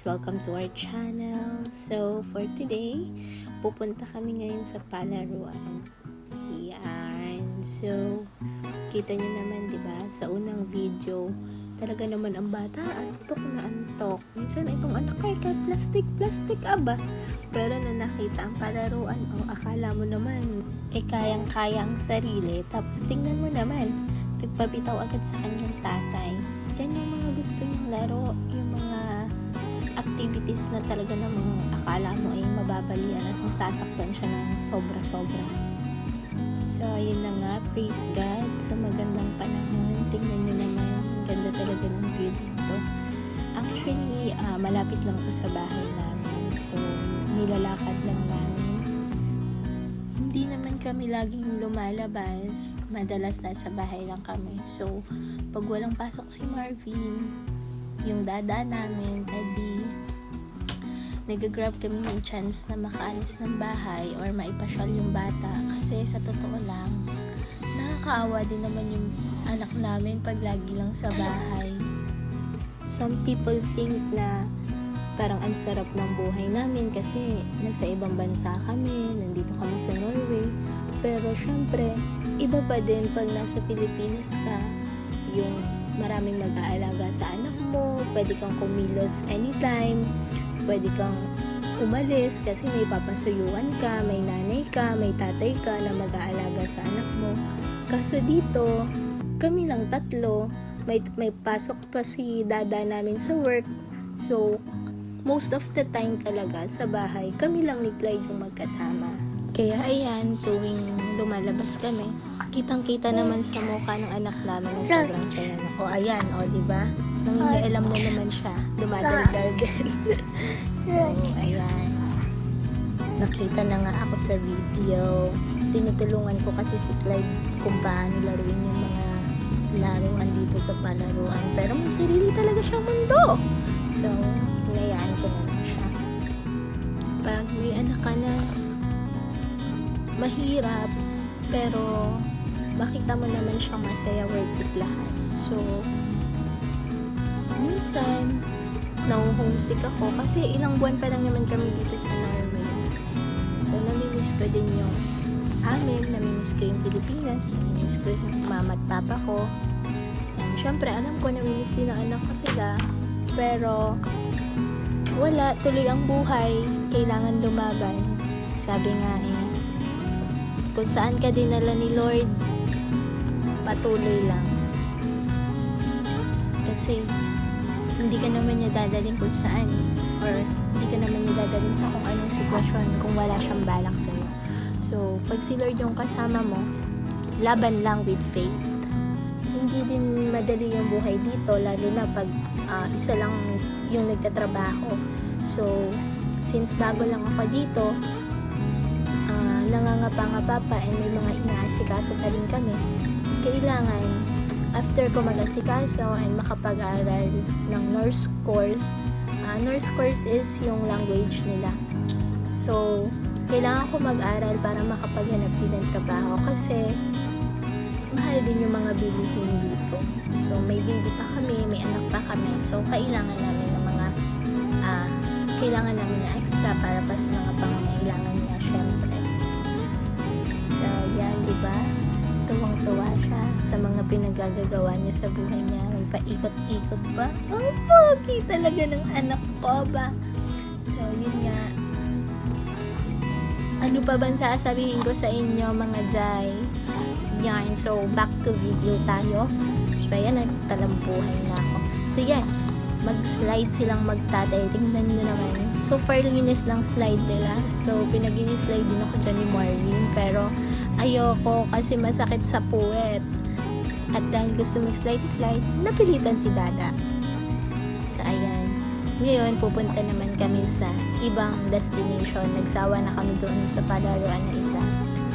guys! Welcome to our channel. So, for today, pupunta kami ngayon sa palaruan. Yan. So, kita nyo naman, diba? Sa unang video, talaga naman ang bata, antok na antok. Minsan, itong anak kay plastic aba. Pero na nakita ang palaruan, akala mo naman, kayang-kaya ang sarili. Tapos, tingnan mo naman, nagpabitaw agad sa kanyang tatay. Yan yung mga gusto niyang laro, yung mga activities na talaga namang akala mo ay mababalian at masasaktan siya ng sobra-sobra. So, ayun na nga, praise God sa magandang panahon. Tingnan nyo naman, ganda talaga ng view dito. Actually, malapit lang to sa bahay namin. So, nilalakad lang namin. Hindi naman kami laging lumalabas. Madalas nasa bahay lang kami. So, pag walang pasok si Marvin, yung dada namin, edi nag-grab kami ng chance na makaalis ng bahay or maipasyal yung bata. Kasi sa totoo lang, nakakaawa din naman yung anak namin pag lagi lang sa bahay. Some people think na parang ang sarap ng buhay namin kasi nasa ibang bansa kami, nandito kami sa Norway. Pero syempre, iba pa din pag nasa Pilipinas ka, yung maraming mag-aalaga sa anak mo, pwede kang kumilos anytime, pwede kang umalis kasi may papasuyuan ka, may nanay ka, may tatay ka na mag-aalaga sa anak mo. Kaso dito, kami lang tatlo, may pasok pa si dada namin sa work. So, most of the time talaga sa bahay, kami lang ni Clyde yung magkasama. Kaya ayan, tuwing lumalabas kami, kitang-kita naman sa mukha ng anak namin na sobrang saya na. O ayan, diba? Nangingialam na naman siya. Dumadaldal din. So, ayan. Nakita na nga ako sa video. Tinutulungan ko kasi si Clyde kung paano laruin yung mga laruan dito sa palaruan. Pero may sarili talaga siyang mundo. So, hinayaan ko na lang siya. Pag may anak ka na, mahirap, pero makita mo naman siyang masaya, worth it lahat. So, minsan, na-homesick ako kasi ilang buwan pa lang naman kami dito sa Norway. So, namimiss ko din yung amin, namimiss ko yung Pilipinas, namimiss ko yung mama at papa ko. And syempre, alam ko, namimiss din ang anak ko sila. Pero, wala, tuloy ang buhay, kailangan lumaban. Sabi nga kung saan ka dinala ni Lord, patuloy lang. Kasi, hindi ka naman niya dadalhin kung saan, or hindi ka naman niya dadalhin sa kung anong sitwasyon kung wala siyang balak sa'yo. So, pag si Lord yung kasama mo, laban lang with faith. Hindi din madali yung buhay dito, lalo na pag isa lang yung nagtatrabaho. So, since bago lang ako dito, nangangapa-ngapa pa and may mga inaasikaso pa rin kami, kailangan after ko mag-asikaso and makapag-aral ng nurse course. Nurse course is yung language nila. So, kailangan ko mag-aral para makapaghanap din ng trabaho kasi mahal din yung mga bilihin dito. So, may baby pa kami, may anak pa kami. So, kailangan namin ng mga kailangan namin na extra para pa sa mga pangangailangan niya, syempre. So, yan, diba? Tuwang-tuwa siya sa mga pinagagagawa niya sa buhay niya. May paikot-ikot pa. Oh, pogi talaga ng anak ko ba? So, yun nga. Ano pa ba sasabihin ko sa inyo, mga Jai? Yan. So, back to video tayo. So, yan, nagtalampuhan na ako. So, yan. Mag-slide silang magtatay. Tingnan nyo naman. So far, linis ng slide nila. So, pinag-slide din ako dyan ni Marvin. Pero, ayoko kasi masakit sa puwet. At dahil gusto mag-slide, napilitan si Dada. So, ayan. Ngayon, pupunta naman kami sa ibang destination. Nagsawa na kami doon sa palaruan na isa.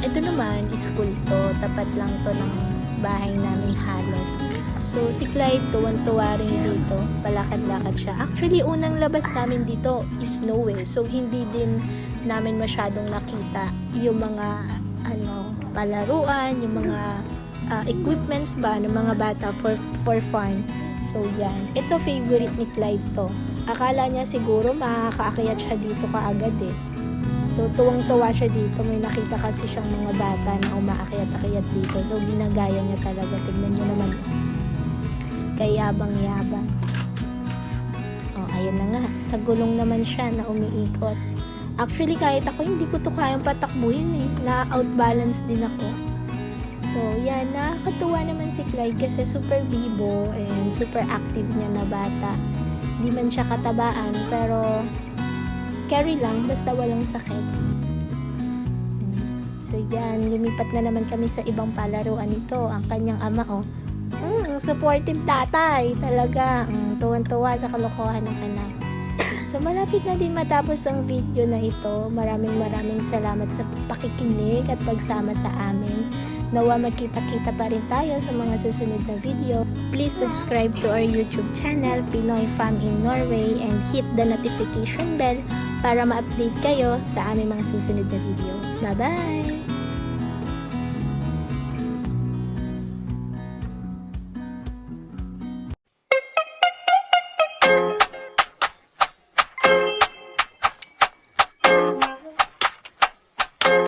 Ito naman, school to. Tapat lang to ng bahay namin halos. So, si Clyde, tuwan-tuwa rin dito. Palakad-lakad siya. Actually, unang labas namin dito is snow So, hindi din namin masyadong nakita yung mga palaruan, yung mga equipments ba ng mga bata for fun. So, yan. Ito, favorite ni Clyde to. akala niya siguro makakaakyat siya dito kaagad eh. So, tuwang-tuwa siya dito. May nakita kasi siyang mga bata na umaakyat-akyat dito. So, ginagaya niya talaga. Tignan niyo naman. Kayabang-yabang. Oh, ayan na nga. Sa gulong naman siya na umiikot. Actually, kahit ako, hindi ko to kayang patakbuhin eh. Na-outbalance din ako. So, yan. Nakakatuwa naman si Clyde kasi super bibo and super active niya na bata. Di man siya katabaan, pero carry lang, basta walang sakit. So yan, lumipat na naman kami sa ibang palaruan nito. Ang kanyang ama, supportive tatay. Talaga, tuwan-tuwa sa kalokohan ng anak. So malapit na din matapos ang video na ito. Maraming salamat sa pakikinig at pagsama sa amin. Nawa magkita-kita pa rin tayo sa mga susunod na video. Please subscribe to our YouTube channel, Pinoy Fam in Norway, and hit the notification bell para ma-update kayo sa aming mga susunod na video. Bye-bye!